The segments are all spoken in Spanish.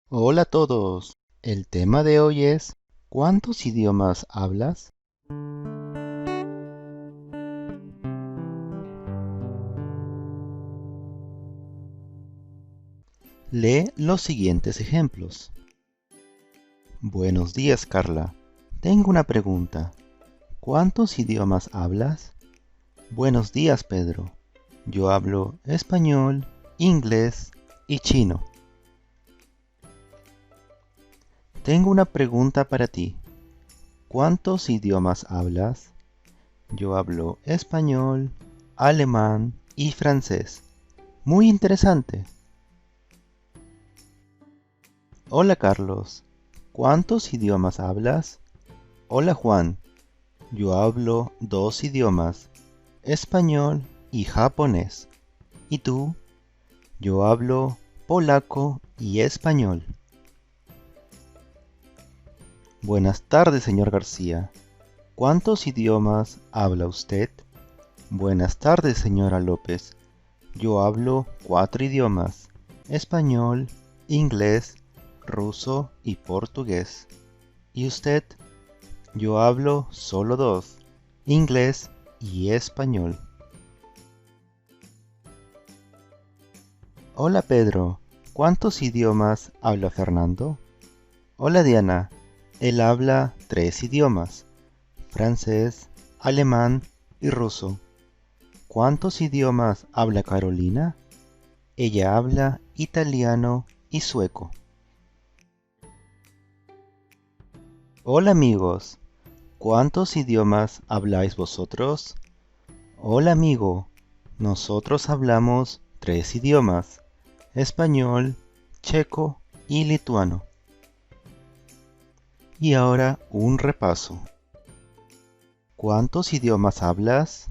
Hola a todos. El tema de hoy es ¿cuántos idiomas hablas? Lee los siguientes ejemplos. Buenos días, Carla. Tengo una pregunta. ¿Cuántos idiomas hablas? Buenos días, Pedro. Yo hablo español, inglés y chino. Tengo una pregunta para ti. ¿Cuántos idiomas hablas? Yo hablo español, alemán y francés. Muy interesante. Hola Carlos, ¿cuántos idiomas hablas? Hola Juan, yo hablo 2 idiomas, español y japonés. ¿Y tú? Yo hablo polaco y español. Buenas tardes, señor García. ¿Cuántos idiomas habla usted? Buenas tardes, señora López. Yo hablo 4 idiomas, español, inglés, ruso y portugués. ¿Y usted? Yo hablo solo 2, inglés y español. Hola Pedro, ¿cuántos idiomas habla Fernando? Hola Diana, él habla 3 idiomas, francés, alemán y ruso. ¿Cuántos idiomas habla Carolina? Ella habla italiano y sueco. Hola amigos, ¿cuántos idiomas habláis vosotros? Hola amigo, nosotros hablamos 3 idiomas, español, checo y lituano. Y ahora un repaso. ¿Cuántos idiomas hablas?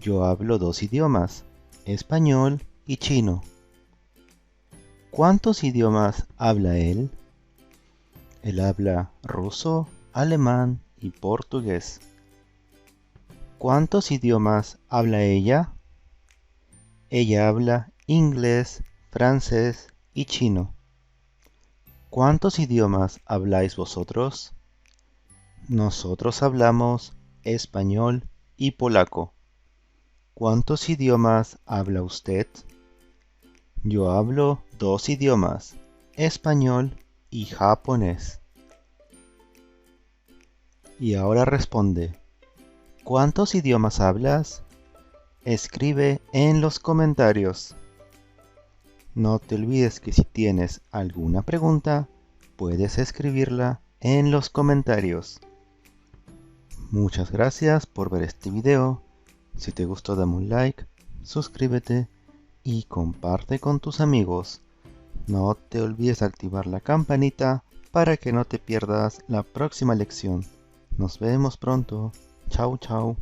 Yo hablo 2 idiomas, español y chino. ¿Cuántos idiomas habla él? Él habla ruso, alemán y portugués. ¿Cuántos idiomas habla ella? Ella habla inglés, francés y chino. ¿Cuántos idiomas habláis vosotros? Nosotros hablamos español y polaco. ¿Cuántos idiomas habla usted? Yo hablo 2 idiomas, español y japonés. Y ahora responde, ¿cuántos idiomas hablas? Escribe en los comentarios. No te olvides que si tienes alguna pregunta, puedes escribirla en los comentarios. Muchas gracias por ver este video. Si te gustó dame un like, suscríbete y comparte con tus amigos. No te olvides activar la campanita para que no te pierdas la próxima lección. Nos vemos pronto. Chao, chao.